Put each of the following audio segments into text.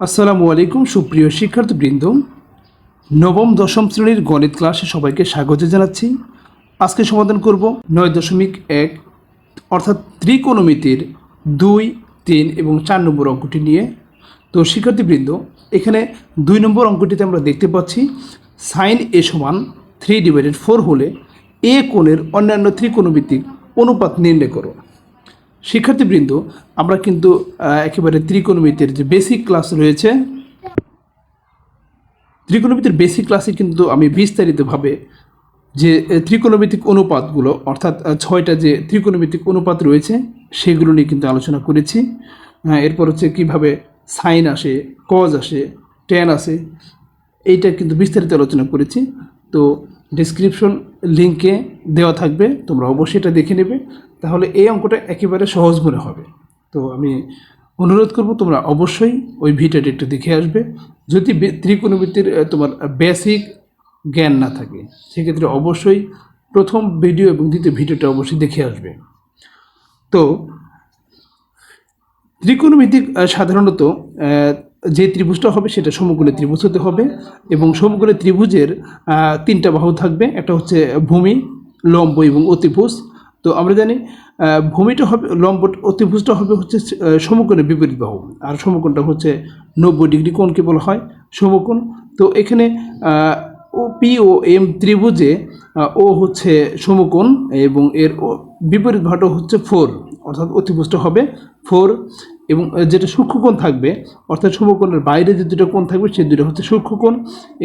আসসালামু আলাইকুম সুপ্রিয় শিক্ষার্থীবৃন্দ, নবম দশম শ্রেণীর গণিত ক্লাসে সবাইকে স্বাগত জানাচ্ছি। আজকে সমাধান করব 9.1 অর্থাৎ ত্রিকোণমিতির 2, 3 এবং 4 নম্বর অঙ্কটি নিয়ে। তো শিক্ষার্থীবৃন্দ, এখানে 2 নম্বর অঙ্কটিতে আমরা দেখতে পাচ্ছি sin a সমান 3/4 হলে এ কোণের অন্যান্য ত্রিকোণমিতিক অনুপাত নির্ণয় করো। শিক্ষার্থীবৃন্দ, আমরা কিন্তু একেবারে ত্রিকোণমিতির যে বেসিক ক্লাস রয়েছে, ত্রিকোণমিতির বেসিক ক্লাসে কিন্তু আমি বিস্তারিতভাবে যে ত্রিকোণমিতিক অনুপাতগুলো অর্থাৎ 6টা যে ত্রিকোণমিতিক অনুপাত রয়েছে সেগুলো নিয়ে কিন্তু আলোচনা করেছি। এরপর হচ্ছে কীভাবে সাইন আসে, কজ আসে, ট্যান আসে, এইটা কিন্তু বিস্তারিত আলোচনা করেছি। তো ডেসক্রিপশন লিঙ্কে দেওয়া থাকবে, তোমরা অবশ্যই এটা দেখে নেবে, তাহলে এই অঙ্কটা একেবারে সহজ মনে হবে। তো আমি অনুরোধ করব তোমরা অবশ্যই ওই ভিডিওটি একটু দেখে আসবে। যদি ত্রিকোণমিতির তোমার বেসিক জ্ঞান না থাকে সেক্ষেত্রে অবশ্যই প্রথম ভিডিও এবং দ্বিতীয় ভিডিওটা অবশ্যই দেখে আসবে। তো ত্রিকোণমিতিক সাধারণত যে ত্রিভুজটা হবে সেটা সমকোণী ত্রিভুজ হতে হবে এবং সমকোণী ত্রিভুজের 3টা বাহু থাকবে। একটা হচ্ছে ভূমি, লম্ব এবং অতিভুজ। তো আমরা জানি ভূমিটা হবে লম্ব, অতিভুজটা হবে হচ্ছে সমকোণের বিপরীত বাহু, আর সমকোণটা হচ্ছে 90 ডিগ্রি কোণকে বলা হয় সমকোণ। তো এখানে ও পি ও এম ত্রিভুজে ও হচ্ছে সমকোণ এবং এর বিপরীত বাহুটা হচ্ছে 4, অর্থাৎ অতিভুজটা হবে 4 এবং যেটা সূক্ষ্মকোণ থাকবে অর্থাৎ সমকোণের বাইরে যে দুটো কোণ থাকবে সেই দুটো হচ্ছে সূক্ষ্মকোণ।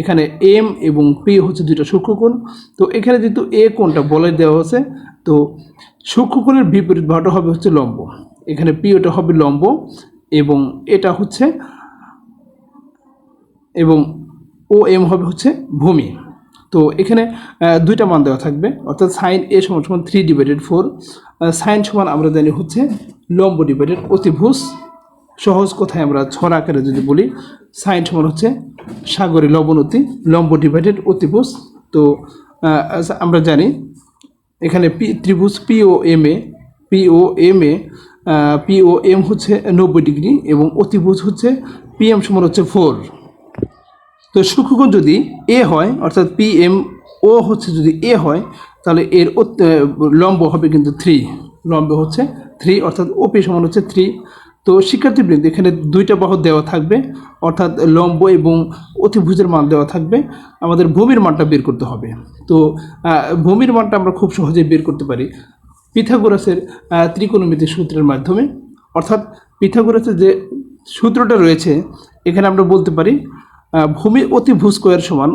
এখানে এম এবং পি হচ্ছে দুটো সূক্ষ্মকোণ। তো এখানে যেহেতু এ কোণটা বলে দেওয়া হচ্ছে, তো সূক্ষ্মকোণের বিপরীত বাহুটা হবে হচ্ছে লম্ব। এখানে পি ওটা হবে লম্ব এবং এটা হচ্ছে এবং ও এম হবে হচ্ছে ভূমি। তো এখানে 2টা মান দেওয়া থাকবে, অর্থাৎ সাইন এ সমান 3/4, সাইন সমান আমরা জানি হচ্ছে লম্ব ডিভাইডেড অতিভুজ। সহজ কথায় আমরা ছড়া আকারে যদি বলি, সাইন সমান হচ্ছে সাগরে লবণতি, লম্ব ডিভাইডেড অতিভুজ। তো আমরা জানি এখানে ত্রিভুজ পি ও এম হচ্ছে 90 ডিগ্রি এবং অতিভুজ হচ্ছে পি এম সমান হচ্ছে 4। তো সূক্ষ্মকোণ যদি এ হয় অর্থাৎ পি এম ও হচ্ছে যদি এ হয় তাহলে এর লম্ব হবে কিন্তু 3, লম্ব হচ্ছে 3 অর্থাৎ ওপি সমান হচ্ছে 3। তো শিক্ষার্থীবৃন্দ, এখানে 2টা বাহু দেওয়া থাকবে অর্থাৎ লম্ব এবং অতিভুজের মান দেওয়া থাকবে। আমাদের ভূমির মানটা বের করতে হবে। তো ভূমির মানটা আমরা খুব সহজেই বের করতে পারি পিথাগোরাসের ত্রিকোণমিতিক সূত্রের মাধ্যমে। অর্থাৎ পিথাগোরাসের যে সূত্রটা রয়েছে এখানে আমরা বলতে পারি ভূমি অতিভুজ স্কোয়ার সমান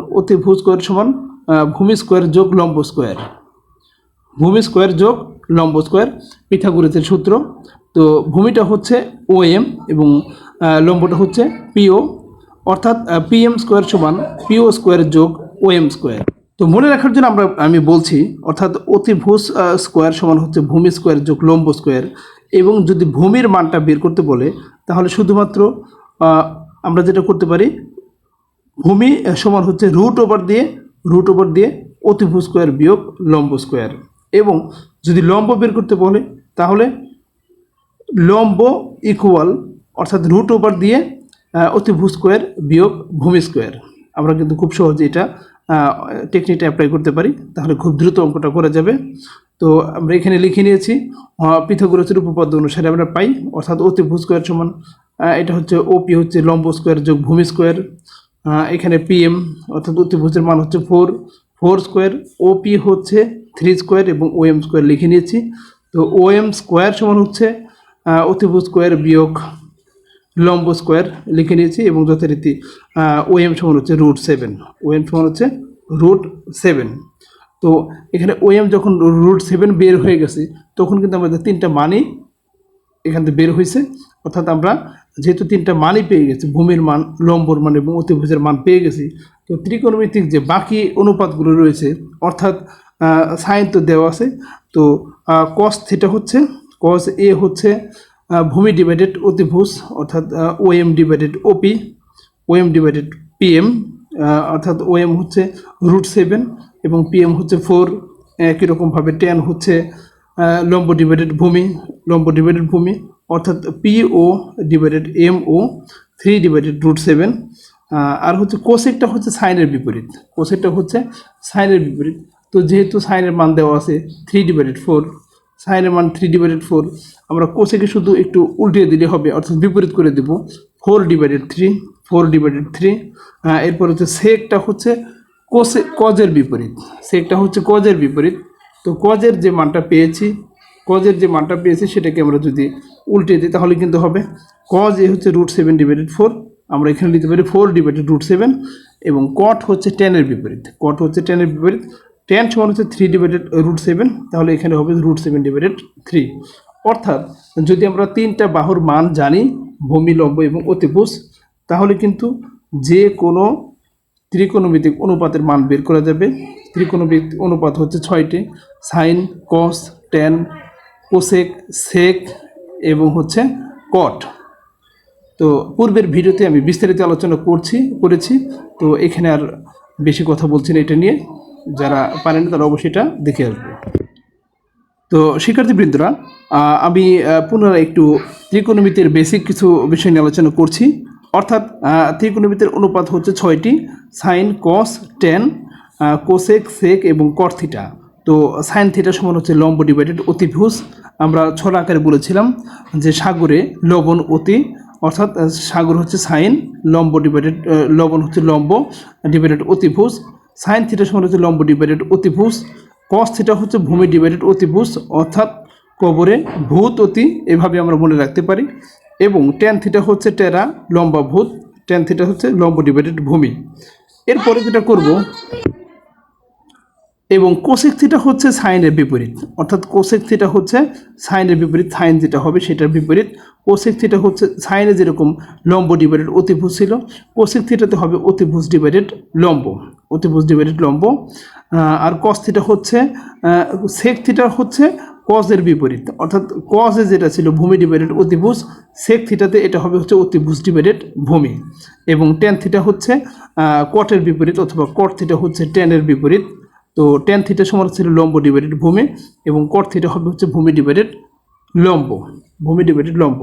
ভূমি স্কোয়ার যোগ লম্ব স্কোয়ার, ভূমি স্কোয়ার যোগ লম্ব স্কোয়ার পিথাগোরাসের সূত্র। তো ভূমিটা হচ্ছে ও এম এবং লম্বটা হচ্ছে পিও, অর্থাৎ পি এম স্কোয়ার সমান পিও স্কোয়ার যোগ ও এম স্কোয়ার। তো মনে রাখার জন্য আমি বলছি, অর্থাৎ অতিভুজ স্কোয়ার সমান হচ্ছে ভূমি স্কোয়ার যোগ লম্ব স্কোয়ার। এবং যদি ভূমির মানটা বের করতে বলে তাহলে শুধুমাত্র আমরা যেটা করতে পারি, ভূমি সমান হচ্ছে রুট ওভার দিয়ে অতিভুজ স্কোয়ার বিয়োগ লম্ব স্কোয়ার। এবং যদি লম্ব বের করতে বলে তাহলে লম্ব ইকুয়াল অর্থাৎ রুট ওভার দিয়ে অতিভুজ স্কোয়ার বিয়োগ ভূমি স্কোয়ার। আমরা কিন্তু খুব সহজে এটা টেকনিকটা অ্যাপ্লাই করতে পারি, তাহলে খুব দ্রুত অঙ্কটা করা যাবে। তো আমরা এখানে লিখে নিয়েছি পিথাগোরাসের উপপাদ্য অনুসারে আমরা পাই, অর্থাৎ অতিভুজ স্কোয়ার সমান এটা হচ্ছে ওপি হচ্ছে লম্ব স্কোয়ার যোগ ভূমি স্কোয়ার। এখানে পিএম অর্থাৎ অতিভুজের মান হচ্ছে 4 স্কোয়ার, ওপি হচ্ছে 3 স্কোয়ার এবং ও এম স্কোয়ার লিখে নিয়েছি। তো ও এম স্কোয়ার সমান হচ্ছে অতিভুজ স্কোয়ার বিয়োগ লম্ব স্কোয়ার লিখে নিয়েছি এবং যথারীতি ও এম সমান হচ্ছে √7। তো এখানে ও এম যখন √7 বের হয়ে গেছে তখন কিন্তু আমাদের 3টা মানই এখান থেকে বের হয়েছে। অর্থাৎ আমরা যেহেতু 3টা মানই পেয়ে গেছি, ভূমির মান, লম্বর মান এবং অতিভুজের মান পেয়ে গেছি, তো ত্রিকোণমিতিক যে বাকি অনুপাতগুলো রয়েছে অর্থাৎ সাইন তো দেওয়া আছে, তো কস থিটা হচ্ছে কস এ হচ্ছে ভূমি ডিভাইডেড অতিভুজ অর্থাৎ ও এম ডিভাইডেড ওপি, ও এম ডিভাইডেড পিএম, অর্থাৎ ও এম হচ্ছে √7 এবং পিএম হচ্ছে 4। একই রকমভাবে ট্যান হচ্ছে লম্ব ডিভাইডেড ভূমি অর্থাৎ PO ডিভাইডেড MO 3 ডিভাইডেড √7। আর হচ্ছে কোসেকটা হচ্ছে সাইনের বিপরীত, কোসেকটা হচ্ছে সাইনের বিপরীত। তো যেহেতু সাইনের মান দেওয়া আছে 3/4, সাইনের মান 3/4, আমরা কোসেকে শুধু একটু উল্টিয়ে দিলে হবে, অর্থাৎ বিপরীত করে দেব 4/3, 4/3। এরপর হচ্ছে সেকটা হচ্ছে কজের বিপরীত, সেকটা হচ্ছে কজের বিপরীত। তো কজের যে মানটা পেয়েছি সেটাকে আমরা যদি উল্টে দিই তাহলে কিন্তু হবে কজ এ হচ্ছে √7/4, আমরা এখানে নিতে পারি 4/√7। এবং কট হচ্ছে টেনের বিপরীত, টেন সমান হচ্ছে 3/√7, তাহলে এখানে হবে √7/3। অর্থাৎ যদি আমরা তিনটা বাহুর মান জানি, ভূমি, লম্ব এবং অতিভুজ, তাহলে কিন্তু যে কোনো ত্রিকোণমিতিক অনুপাতের মান বের করা যাবে। ত্রিকোণমিতিক অনুপাত হচ্ছে 6টি: সাইন, কস, ট্যান, কোসেক, সেক এবং হচ্ছে কট। তো পূর্বের ভিডিওতে আমি বিস্তারিত আলোচনা করেছি, তো এখানে আর বেশি কথা বলছি না এটা নিয়ে। যারা পারেন তারা অবশ্যই এটা দেখে আসবে। তো শিক্ষার্থীবৃন্দরা, আমি পুনরায় একটু ত্রিকোণমিতির বেসিক কিছু বিষয় নিয়ে আলোচনা করছি। অর্থাৎ ত্রিকোণমিতির অনুপাত হচ্ছে 6টি: সাইন, কস, ট্যান, কোসেক, সেক এবং কট থিটা। তো সাইন থিটা সমান হচ্ছে লম্ব ডিভাইডেড অতিভুজ। আমরা ছড়া আকারে বলেছিলাম যে সাগরে লবণ অতি, অর্থাৎ সাগর হচ্ছে সাইন, লবণ হচ্ছে লম্ব ডিভাইডেড অতিভুজ। সাইন থিটা সমান হচ্ছে লম্ব ডিভাইডেড অতিভুজ। কস থিটা হচ্ছে ভূমি ডিভাইডেড অতিভুজ, অর্থাৎ কবরে ভূত অতি, এভাবে আমরা মনে রাখতে পারি। এবং ট্যান থিটা হচ্ছে টেরা, লম্বা ভূত, ট্যান থিটা হচ্ছে লম্ব ডিভাইডেড ভূমি। এরপরে যেটা করব, এবং কোসেক থিটা হচ্ছে সাইনের বিপরীত, অর্থাৎ কোসেক থিটা হচ্ছে সাইনের বিপরীত, সাইন যেটা হবে সেটার বিপরীত। কোসেক থিটা হচ্ছে সাইনে যেরকম লম্ব ডিভাইডেড অতিভুজ ছিল, কোসেক থিটাতে হবে অতিভুজ ডিভাইডেড লম্ব। আর কস থিটা হচ্ছে সেক থিটা হচ্ছে কজের বিপরীত, অর্থাৎ কজে যেটা ছিল ভূমি ডিভাইডেড অতিভুজ, সেক থিটাতে এটা হবে হচ্ছে অতিভুজ ডিভাইডেড ভূমি। এবং ট্যান থিটা হচ্ছে কটের বিপরীত, অথবা কট থিটা হচ্ছে ট্যানের বিপরীত। তো ট্যান থিটা সমান ছিল লম্ব ডিভাইডেড ভূমি, এবং কট থিটা হবে হচ্ছে ভূমি ডিভাইডেড লম্ব।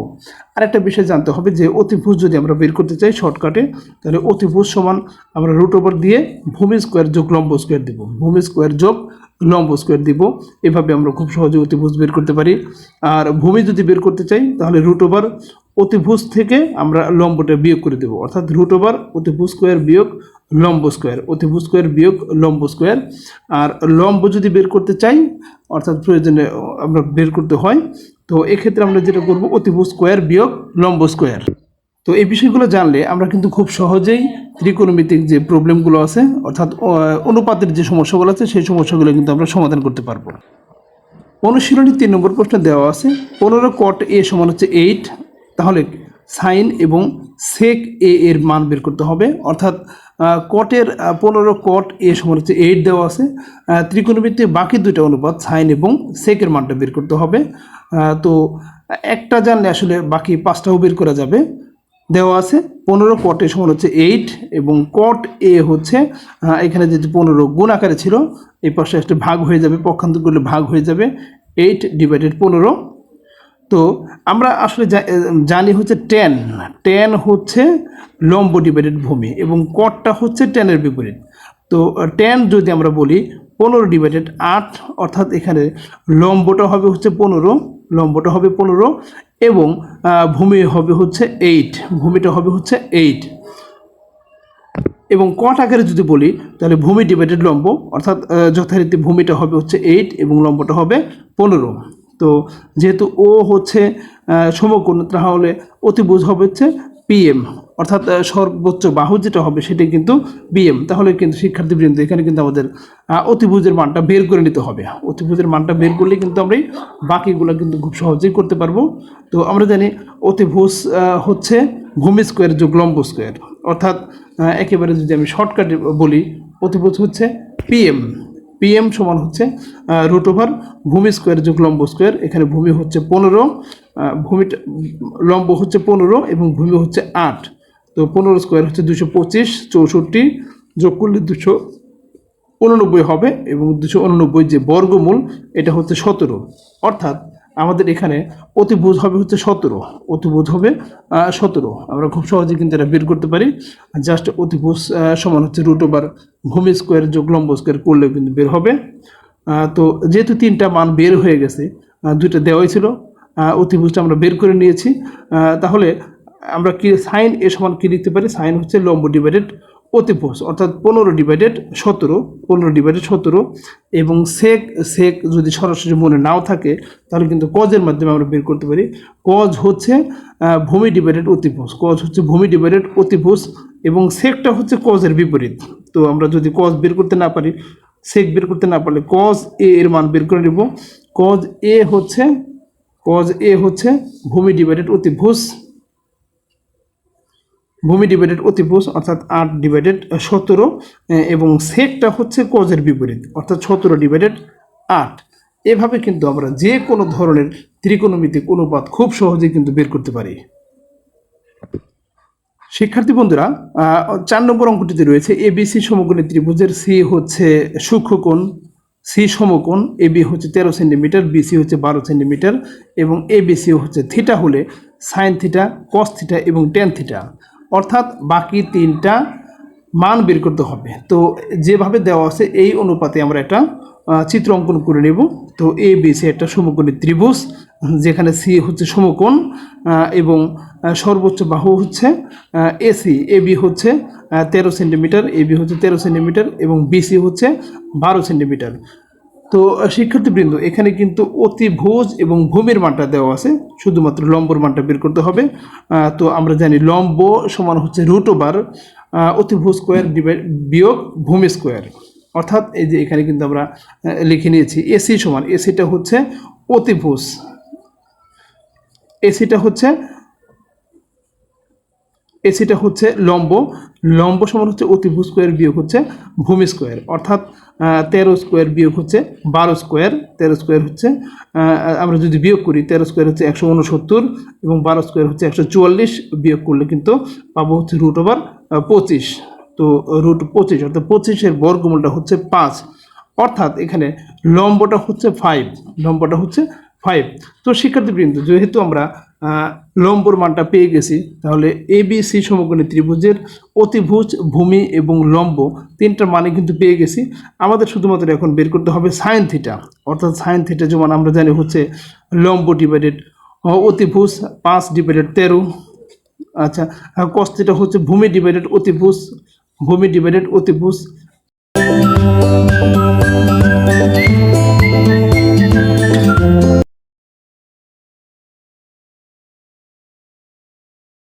আরেকটা বিষয় জানতে হবে যে অতিভুজ যদি আমরা বের করতে চাই শর্টকাটে, তাহলে অতিভুজ সমান আমরা √ওভার দিয়ে ভূমি স্কোয়ার যোগ লম্ব স্কোয়ার দিব। এভাবে আমরা খুব সহজে অতিভুজ বের করতে পারি। আর ভূমি যদি বের করতে চাই তাহলে √ওভার অতিভুজ থেকে আমরা লম্বটা বিয়োগ করে দেব, অর্থাৎ √ওভার অতিভুজ স্কোয়ার বিয়োগ লম্ব স্কোয়ার। আর লম্ব যদি বের করতে চাই, অর্থাৎ প্রয়োজনে আমরা বের করতে হয়, তো এক্ষেত্রে আমরা যেটা করব অতিভুজ স্কোয়ার বিয়োগ লম্ব স্কোয়ার। তো এই বিষয়গুলো জানলে আমরা কিন্তু খুব সহজেই ত্রিকোণমিতিক যে প্রবলেমগুলো আছে, অর্থাৎ অনুপাতের যে সমস্যাগুলো আছে, সেই সমস্যাগুলো কিন্তু আমরা সমাধান করতে পারবো। অনুশীলনী 3 নম্বর প্রশ্ন দেওয়া আছে 15 কট এ সমান হচ্ছে 8, তাহলে সাইন এবং সেক এ এর মান বের করতে হবে। অর্থাৎ কটের 15 কট এ সমান হচ্ছে 8 দেওয়া আছে। ত্রিকোণমিতির বাকি দুইটা অনুপাত সাইন এবং সেকের মানটা বের করতে হবে। তো একটা জানলে আসলে বাকি 5টাও বের করা যাবে। দেওয়া আছে 15 কট এ সমান হচ্ছে 8, এবং কট এ হচ্ছে এখানে যেহেতু 15 গুণ আকারে ছিল, এই পাশে একটা ভাগ হয়ে যাবে, পক্ষান্তর করলে ভাগ হয়ে যাবে 8/15। তো আমরা আসলে জানি হচ্ছে ট্যান হচ্ছে লম্ব ডিভাইডেড ভূমি, এবং কটটা হচ্ছে ট্যানের বিপরীত। তো ট্যান যদি আমরা বলি 15/8, অর্থাৎ এখানে লম্বটা হবে হচ্ছে 15, এবং ভূমি হবে হচ্ছে 8, ভূমিটা হবে হচ্ছে 8। এবং কট আকারে যদি বলি তাহলে ভূমি ডিভাইডেড লম্ব, অর্থাৎ যথারীতি ভূমিটা হবে হচ্ছে 8 এবং লম্বটা হবে 15। তো যেহেতু ও হচ্ছে সমকোণ, তাহলে অতিভুজ হবে হচ্ছে PM, অর্থাৎ সর্বোচ্চ বাহু যেটা হবে সেটা কিন্তু PM। তাহলে কিন্তু শিক্ষার্থীবৃন্দ এখানে কিন্তু আমাদের অতিভুজের মানটা বের করে নিতে হবে। অতিভুজের মানটা বের করলে কিন্তু আমরা বাকিগুলো কিন্তু খুব সহজেই করতে পারবো। তো আমরা জানি অতিভুজ হচ্ছে ভূমি স্কোয়ার যোগ লম্ব স্কোয়ার, অর্থাৎ একেবারে যদি আমি শর্টকাটে বলি, অতিভুজ হচ্ছে PM সমান হচ্ছে √ওভার ভূমি স্কোয়ার যোগ লম্ব স্কোয়ার। এখানে ভূমি হচ্ছে 15, ভূমিটা লম্ব হচ্ছে 15 এবং ভূমি হচ্ছে 8। তো 15 স্কোয়ার হচ্ছে 225, 64 যোগ করলে 289 হবে, এবং 289 যে বর্গমূল এটা হচ্ছে 17। অর্থাৎ আমাদের এখানে অতিভুজ হবে হচ্ছে 17, অতিভুজ হবে 17। আমরা খুব সহজে কিন্তু এটা বের করতে পারি। জাস্ট অতিভুজ সমান হচ্ছে √, ভূমি স্কোয়ার যোগ লম্ব স্কোয়ার করলে কিন্তু বের হবে। তো যেহেতু 3টা মান বের হয়ে গেছে, 2টা দেওয়াই ছিল, অতিভুজটা আমরা বের করে নিয়েছি। তাহলে আমরা কি সাইন এ সমান কি লিখতে পারি? সাইন হচ্ছে লম্ব ডিভাইডেড অতিভুজ, অর্থাৎ 15/17 এবং সেক সেক যদি সরাসরি মনে নাও থাকে তাহলে কিন্তু কজের মাধ্যমে আমরা বের করতে পারি। কজ হচ্ছে ভূমি ডিভাইডেড অতিভুজ, কজ হচ্ছে ভূমি ডিভাইডেড অতিভুজ এবং সেকটা হচ্ছে কজের বিপরীত। তো আমরা যদি কজ বের করতে না পারি, সেক বের করতে না পারলে কজ এ এর মান বের করে নেব। কজ এ হচ্ছে ভূমি ডিভাইডেড অতিভুজ, ভূমি ডিভাইডেড অতিভুজ অর্থাৎ 8/17 এবং সেকটা হচ্ছে কজের বিপরীত অর্থাৎ 17/8। এভাবে কিন্তু আমরা যে কোনো ধরনের ত্রিকোণমিতিক অনুপাত খুব সহজেই কিন্তু বের করতে পারি। শিক্ষার্থী বন্ধুরা, 4 নম্বর অঙ্কটিতে রয়েছে এবিসি সমকোণী ত্রিভুজের সি হচ্ছে সূক্ষ্মকোণ, সি সমকোণ, এবি হচ্ছে 13 সেন্টিমিটার, বিসি হচ্ছে 12 সেন্টিমিটার এবং এবিসি হচ্ছে থিটা হলে সাইন থিটা, কস থিটা এবং ট্যান থিটা, অর্থাৎ বাকি 3টা মান বের করতে হবে। তো যেভাবে দেওয়া আছে এই অনুপাতে আমরা একটা চিত্র অঙ্কন করে নেব। তো এ বি সি একটা সমকোণী ত্রিভুজ, যেখানে সি হচ্ছে সমকোণ এবং সর্বোচ্চ বাহু হচ্ছে এসি, এবি হচ্ছে 13 সেন্টিমিটার, এবি হচ্ছে 13 সেন্টিমিটার এবং বিসি হচ্ছে 12 সেন্টিমিটার। তো শিক্ষার্থীবৃন্দ, এখানে কিন্তু অতিভুজ এবং ভূমির মানটা দেওয়া আছে, শুধুমাত্র লম্বর মানটা বের করতে হবে। তো আমরা জানি লম্ব সমান হচ্ছে √, অতিভুজ স্কোয়ার বিয়োগ ভূমি স্কোয়ার, অর্থাৎ এই যে এখানে কিন্তু আমরা লিখে নিয়েছি এসি সমান, এসিটা হচ্ছে অতিভুজ, এসিটা হচ্ছে লম্ব, লম্ব সমান হচ্ছে অতিভুজ স্কোয়ার বিয়োগ হচ্ছে ভূমি স্কোয়ার, অর্থাৎ 13 স্কোয়ার বিয়োগ হচ্ছে 12 স্কোয়ার। 13 স্কোয়ার হচ্ছে আমরা যদি বিয়োগ করি, 13 স্কোয়ার হচ্ছে 169 এবং 12 স্কোয়ার হচ্ছে 144, বিয়োগ করলে কিন্তু পাবো হচ্ছে √25। তো √25 অর্থাৎ 25-এর বর্গমূলটা হচ্ছে 5, অর্থাৎ এখানে লম্বটা হচ্ছে 5, লম্বটা হচ্ছে 5। তো শিক্ষার্থীবৃন্দ, যেহেতু আমরা লম্বর মানটা পেয়ে গেছি, তাহলে এবিসি সমকোণী ত্রিভুজের অতিভুজ, ভূমি এবং লম্ব 3টার মানে কিন্তু পেয়ে গেছি। আমাদের শুধুমাত্র এখন বের করতে হবে সাইন থিটা, অর্থাৎ সাইন থিটা যেমন আমরা জানি হচ্ছে লম্ব ডিভাইডেড অতিভুজ 5/13। আচ্ছা, কস থিটা হচ্ছে ভূমি ডিভাইডেড অতিভুজ, ভূমি ডিভাইডেড অতিভুজ।